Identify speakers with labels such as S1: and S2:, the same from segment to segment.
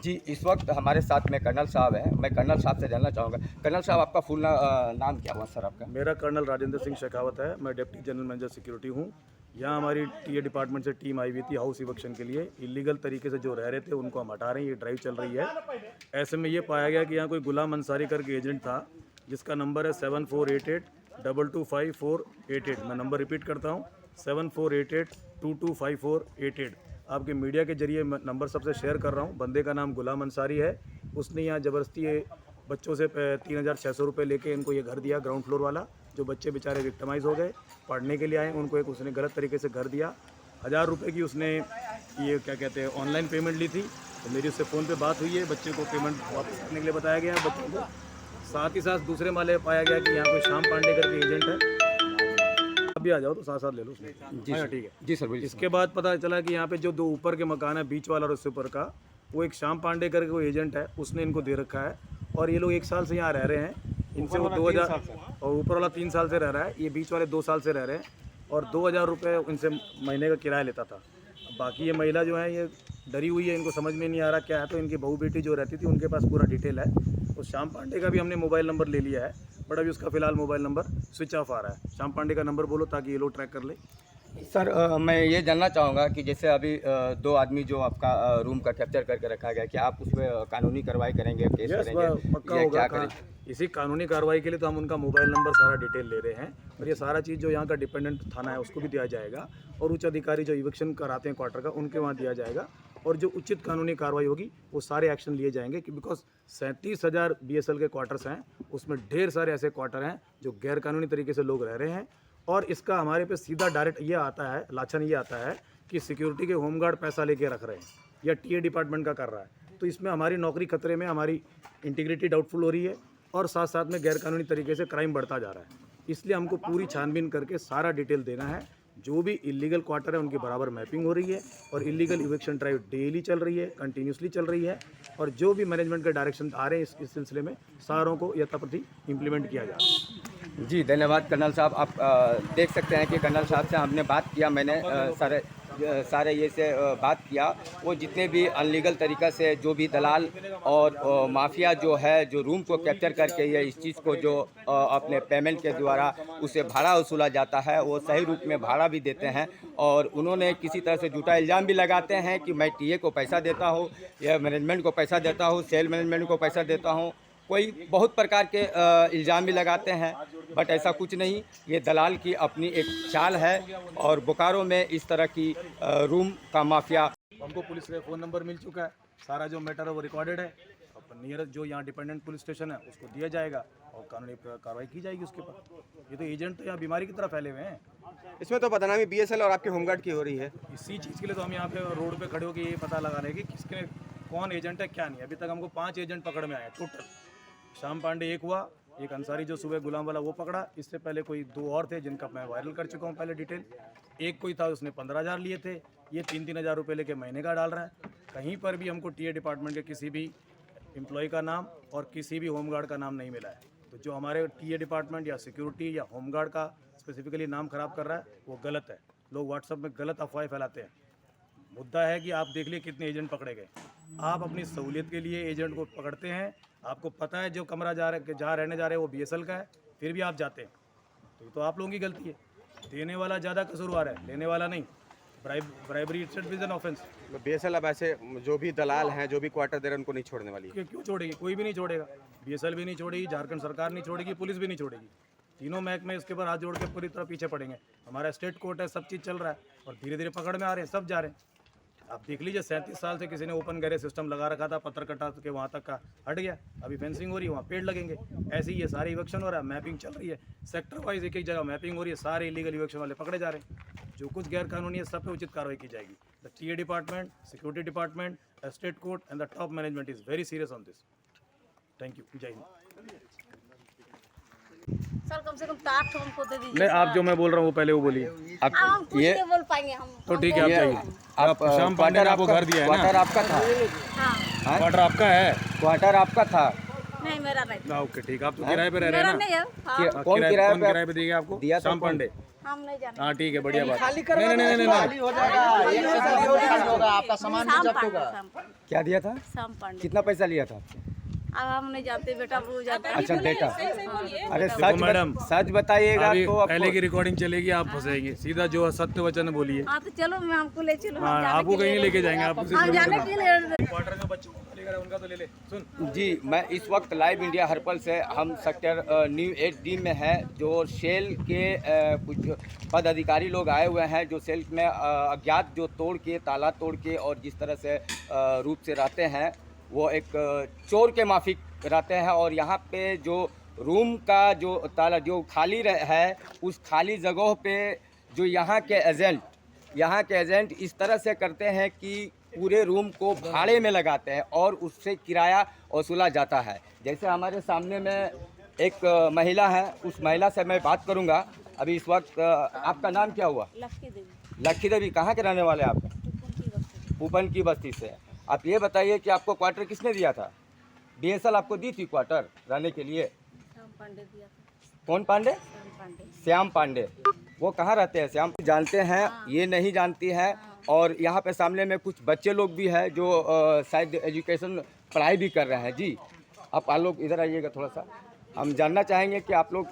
S1: जी, इस वक्त हमारे साथ में कर्नल साहब हैं। मैं कर्नल साहब से जानना चाहूँगा, कर्नल साहब आपका फुल नाम क्या हुआ सर आपका?
S2: मेरा कर्नल राजेंद्र सिंह शेखावत है। मैं डिप्टी जनरल मैनेजर सिक्योरिटी हूँ। यहाँ हमारी टीए डिपार्टमेंट से टीम आई हुई थी हाउस इवक्शन के लिए। इलीगल तरीके से जो रह रहे थे उनको हम हटा रहे हैं। ये ड्राइव चल रही है। ऐसे में ये पाया गया कि यहाँ कोई गुलाम अंसारी करके एजेंट था, जिसका नंबर है 7488225488। मैं नंबर रिपीट करता हूँ, 7488225488। आपके मीडिया के जरिए मैं नंबर सबसे शेयर कर रहा हूँ। बंदे का नाम गुलाम अंसारी है। उसने यहाँ ज़बरदस्ती बच्चों से 3600 रुपये लेके इनको ये घर दिया, ग्राउंड फ्लोर वाला। जो बच्चे बेचारे विक्टिमाइज़ हो गए, पढ़ने के लिए आए, उनको एक उसने गलत तरीके से घर दिया। 1000 रुपये की उसने ये क्या कहते हैं ऑनलाइन पेमेंट ली थी। तो मेरी उससे फ़ोन पे बात हुई है, बच्चे को पेमेंट वापस करने के लिए बताया गया है बच्चों को। साथ ही साथ दूसरे माले पाया गया कि यहाँ कोई श्याम पांडे करके एजेंट है। आप भी आ जाओ तो साथ साथ ले लो उसमें।
S1: जी
S2: हाँ
S1: सर,
S2: ठीक है।
S1: जी सर बोलिए।
S2: इसके बाद पता चला कि यहाँ पे जो 2 ऊपर के मकान है, बीच वाला और उससे ऊपर का, वो एक श्याम पांडे करके कोई एजेंट है, उसने इनको दे रखा है। और ये लोग 1 साल से यहाँ रह रहे हैं। इनसे वो 2000 और ऊपर वाला 3 साल से रह रहा है, ये बीच वाले 2 साल से रह रहे हैं। और 2000 रुपये इनसे महीने का किराया लेता था। बाकी ये महिला जो है ये डरी हुई है, इनको समझ में नहीं आ रहा क्या है। तो इनकी बहू बेटी जो रहती थी उनके पास पूरा डिटेल है। तो श्याम पांडे का भी हमने मोबाइल नंबर ले लिया है, बट अभी उसका फ़िलहाल मोबाइल नंबर स्विच ऑफ आ रहा है। श्याम पांडे का नंबर बोलो ताकि ये लोग ट्रैक कर ले।
S1: सर मैं ये जानना चाहूँगा कि जैसे अभी 2 आदमी जो आपका रूम का कैप्चर करके रखा गया, क्या आप उसमें कानूनी कार्रवाई करेंगे, केस करेंगे
S2: पक्का
S1: या
S2: होगा।
S1: क्या करेंगे?
S2: इसी कानूनी कार्रवाई के लिए तो हम उनका मोबाइल नंबर सारा डिटेल ले रहे हैं। और ये सारा चीज़ जो यहाँ का डिपेंडेंट थाना है उसको भी दिया जाएगा, और उच्च अधिकारी जो इविक्शन कराते हैं क्वार्टर का, उनके वहाँ दिया जाएगा। और जो उचित कानूनी कार्रवाई होगी वो सारे एक्शन लिए जाएंगे, कि बिकॉज 37,000 BSL के क्वार्टर्स हैं, उसमें ढेर सारे ऐसे क्वार्टर हैं जो गैरकानूनी तरीके से लोग रह रहे हैं। और इसका हमारे पे सीधा डायरेक्ट ये आता है, लाछन ये आता है कि सिक्योरिटी के होमगार्ड पैसा लेके रख रहे हैं या टीए डिपार्टमेंट का कर रहा है। तो इसमें हमारी नौकरी खतरे में, हमारी इंटीग्रिटी डाउटफुल हो रही है, और साथ साथ में गैरकानूनी तरीके से क्राइम बढ़ता जा रहा है। इसलिए हमको पूरी छानबीन करके सारा डिटेल देना है। जो भी इलीगल क्वार्टर है उनकी बराबर मैपिंग हो रही है, और इलीगल इविक्शन ड्राइव डेली चल रही है, कंटिन्यूसली चल रही है। और जो भी मैनेजमेंट के डायरेक्शन आ रहे हैं इस सिलसिले में सारों को यथाप्रति इम्प्लीमेंट किया जा रहा है।
S1: जी धन्यवाद कर्नल साहब। आप देख सकते हैं कि कर्नल साहब से हमने बात किया, मैंने सारे ये से बात किया। वो जितने भी अनलीगल तरीक़ा से जो भी दलाल और माफिया जो है, जो रूम को कैप्चर करके ये इस चीज़ को जो अपने पेमेंट के द्वारा उसे भाड़ा वसूला जाता है, वो सही रूप में भाड़ा भी देते हैं। और उन्होंने किसी तरह से झूठा इल्ज़ाम भी लगाते हैं कि मैं टीए को पैसा देता हूँ, या मैनेजमेंट को पैसा देता हूँ, सेल मैनेजमेंट को पैसा देता हूँ। कोई बहुत प्रकार के इल्ज़ाम भी लगाते हैं, बट ऐसा कुछ नहीं। ये दलाल की अपनी एक चाल है। और बोकारो में इस तरह की रूम का माफिया।
S2: हमको पुलिस का फ़ोन नंबर मिल चुका है, सारा जो मैटर है वो रिकॉर्डेड है। अब नियरेस्ट जो यहाँ डिपेंडेंट पुलिस स्टेशन है उसको दिया जाएगा और कानूनी कार्रवाई की जाएगी उसके ऊपर। ये तो एजेंट तो यहाँ बीमारी की तरह फैले हुए हैं।
S3: इसमें तो बदनामी BSL और आपके होमगार्ड की हो रही है।
S2: इसी चीज़ के लिए तो हम यहाँ पे रोड पे खड़े होकर ये पता लगा रहे हैं कि किसके कौन एजेंट है क्या नहीं। अभी तक हमको 5 एजेंट पकड़ में आए टोटल। श्याम पांडे एक हुआ, एक अंसारी जो सुबह गुलाम वाला वो पकड़ा। इससे पहले कोई 2 और थे जिनका मैं वायरल कर चुका हूँ पहले डिटेल। एक कोई था उसने 15,000 लिए थे, ये 3-3 हज़ार रुपये लेके महीने का डाल रहा है। कहीं पर भी हमको टीए डिपार्टमेंट के किसी भी एम्प्लॉय का नाम और किसी भी होमगार्ड का नाम नहीं मिला है। तो जो हमारे टीए डिपार्टमेंट या सिक्योरिटी या होमगार्ड का स्पेसिफिकली नाम ख़राब कर रहा है वो गलत है। लोग व्हाट्सएप में गलत अफवाहें फैलाते हैं। मुद्दा है कि आप देख लिए कितने एजेंट पकड़े गए। आप अपनी सहूलियत के लिए एजेंट को पकड़ते हैं, आपको पता है जो कमरा जहाँ रहने जा रहे हैं वो BSL का है, फिर भी आप जाते हैं। तो ये तो आप लोगों की गलती है। देने वाला ज़्यादा कसूरवार है, लेने वाला नहीं। Bribery it's an offence.
S3: BSL अब ऐसे जो भी दलाल हैं, जो भी क्वार्टर दे रहे हैं, उनको नहीं छोड़ने वाली है।
S2: क्यों छोड़ेगी? कोई भी नहीं छोड़ेगा। BSL भी नहीं छोड़ेगी, झारखंड सरकार नहीं छोड़ेगी, पुलिस भी नहीं छोड़ेगी। तीनों महकमे इसके ऊपर हाथ जोड़ के पूरी तरह पीछे पड़ेंगे। हमारा स्टेट कोर्ट है, सब चीज़ चल रहा है, और धीरे धीरे पकड़ में आ रहे हैं, सब जा रहे हैं। आप देख लीजिए 37 साल से किसी ने ओपन गैरेज सिस्टम लगा रखा था, पत्थर कटा के वहाँ तक का हट गया। अभी फेंसिंग हो रही है, वहाँ पेड़ लगेंगे। ऐसे ही ये सारे इवेक्शन हो रहा है, मैपिंग चल रही है, सेक्टर वाइज एक जगह मैपिंग हो रही है, सारे इलीगल इवेक्शन वाले पकड़े जा रहे हैं। जो कुछ गैर कानूनी है सब पे उचित कार्रवाई की जाएगी। The TA department, security department, state court and the top management is very serious on this. Thank you. जय हिंद।
S4: सर कम से कम 8 हमको दे दीजिए।
S2: नहीं, आप जो मैं बोल रहा हूँ वो पहले वो बोलिए।
S4: अब हम कुछ नहीं बोल पाएंगे हम।
S2: तो ठीक है, आप जाइए। आप श्याम पांडे ने आपको घर दिया है ना?
S1: क्वार्टर आपका था?
S4: हाँ।
S2: क्वार्टर आपका है?
S1: क्वार्टर आपका था?
S4: नहीं मेरा नहीं।
S2: ओके ठीक, आप तो किराए पे रह रहे हैं
S4: मेरा
S2: ना?
S4: नहीं है। हाँ।
S1: कौन
S2: किराए पे दिया आपको?
S1: दिया था
S2: श्याम
S1: कौन?
S2: पांडे।
S4: हम नहीं जाने।
S2: हाँ ठीक है, बढ़िया बात।
S3: खाली
S2: नहीं नहीं नहीं नहीं
S3: हो जाएगा, एक से खाली होगा, आपका सामान भी जब्त होगा।
S4: शाम
S1: क्या दिया था?
S4: श्याम पांडे।
S1: कितना पैसा लिया था आपसे?
S4: अब हम नहीं जानते बेटा, वो जाता है।
S1: अच्छा बेटा, अरे
S2: देखो मैडम,
S1: सच बताइएगा
S2: अभी
S1: तो
S2: पहले
S1: आपको
S2: की रिकॉर्डिंग चलेगी, आप फंसेंगे। सीधा जो है सत्य वचन बोलिए।
S4: हाँ तो चलो, मैं हमको ले चलो।
S2: हाँ, आपको कहीं लेके जाएंगे, आप
S4: हम जाने के लिए
S2: क्वार्टर में बच्चों को लेकर उनका तो ले ले। सुन,
S1: जी, मैं इस वक्त लाइव इंडिया हर्पल से हम सेक्टर न्यू 8D में है, जो सेल के कुछ पद अधिकारी लोग आए हुए हैं, जो सेल में अज्ञात जो तोड़ के, ताला तोड़ के और जिस तरह से रूप से रहते हैं, वो एक चोर के माफिक रहते हैं। और यहाँ पे जो रूम का जो ताला जो खाली है, उस खाली जगह पे जो यहाँ के एजेंट इस तरह से करते हैं कि पूरे रूम को भाड़े में लगाते हैं और उससे किराया वसूला जाता है। जैसे हमारे सामने में एक महिला है, उस महिला से मैं बात करूंगा अभी इस वक्त। आपका नाम क्या हुआ?
S4: लक्की देवी।
S1: लक्की देवी, कहाँ के रहने वाले हैं आप? पूपन की बस्ती से। आप ये बताइए कि आपको क्वार्टर किसने दिया था? DSL आपको दी थी क्वार्टर रहने के लिए?
S4: श्याम पांडे दिया था।
S1: कौन पांडे?
S4: श्याम पांडे।
S1: श्याम पांडे। वो कहाँ रहते हैं? श्याम जानते हैं, ये नहीं जानती है। और यहाँ पे सामने में कुछ बच्चे लोग भी हैं जो शायद एजुकेशन पढ़ाई भी कर रहे हैं। जी, आप लोग इधर आइएगा थोड़ा सा। हम जानना चाहेंगे कि आप लोग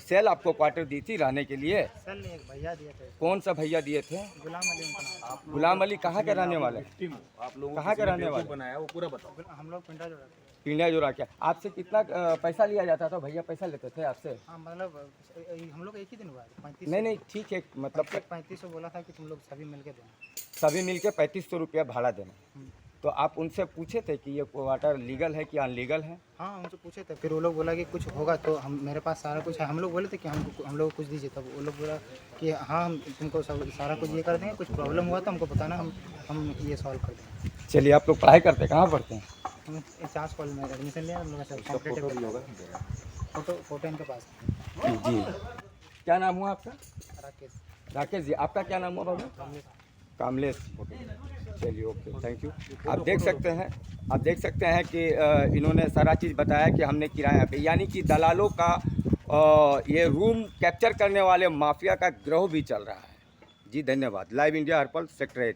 S1: सेल आपको क्वार्टर दी थी रहने के लिए?
S5: सर ने एक भैया दिए थे,
S1: कौन सा भैया दिए थे?
S5: गुलाम अली उनका नाम।
S1: गुलाम अली कहाँ के रहने वाले?
S2: आप लोगों
S1: कहाँ के रहने वाले?
S2: बनाया वो पूरा बताओ।
S5: हम लोग पिंडा जोड़ा थे।
S1: पीढ़िया जोड़ा के। आपसे कितना पैसा लिया जाता था? भैया पैसा लेते थे आपसे?
S5: हाँ मतलब हम लोग एक ही दिन हुआ है, 3500।
S1: नहीं, ठीक है, मतलब
S5: 3500 बोला था कि तुम लोग सभी मिलके देना।
S1: सभी मिलके 3500 रुपया भाड़ा देना। तो आप उनसे पूछे थे कि ये क्वार्टर लीगल है कि अनलीगल है?
S5: हाँ उनसे पूछे थे, फिर वो लोग बोला कि कुछ होगा तो हम, मेरे पास सारा कुछ है। हम लोग बोले थे कि हम लोग को कुछ दीजिए, तब वो लोग बोला कि हाँ हम तुमको सब सारा कुछ ये कर देंगे, कुछ प्रॉब्लम हुआ तो हमको बताना, हम ये सॉल्व कर देंगे।
S1: चलिए, आप लोग पढ़ाई करते कहाँ पढ़ते हैं?
S5: हम 4 कॉलेज में एडमिशन लिया हम लोग। फोटो इनके पास है।
S1: जी, क्या नाम हुआ आपका?
S5: राकेश।
S1: राकेश जी, आपका क्या नाम हुआ बाबू? कामलेश। चलिए, ओके, थैंक यू। आप देख सकते हैं कि इन्होंने सारा चीज़ बताया कि हमने किराया पे, यानी कि दलालों का ये रूम कैप्चर करने वाले माफिया का गिरोह भी चल रहा है। जी धन्यवाद। Live India हर्पल sector 8।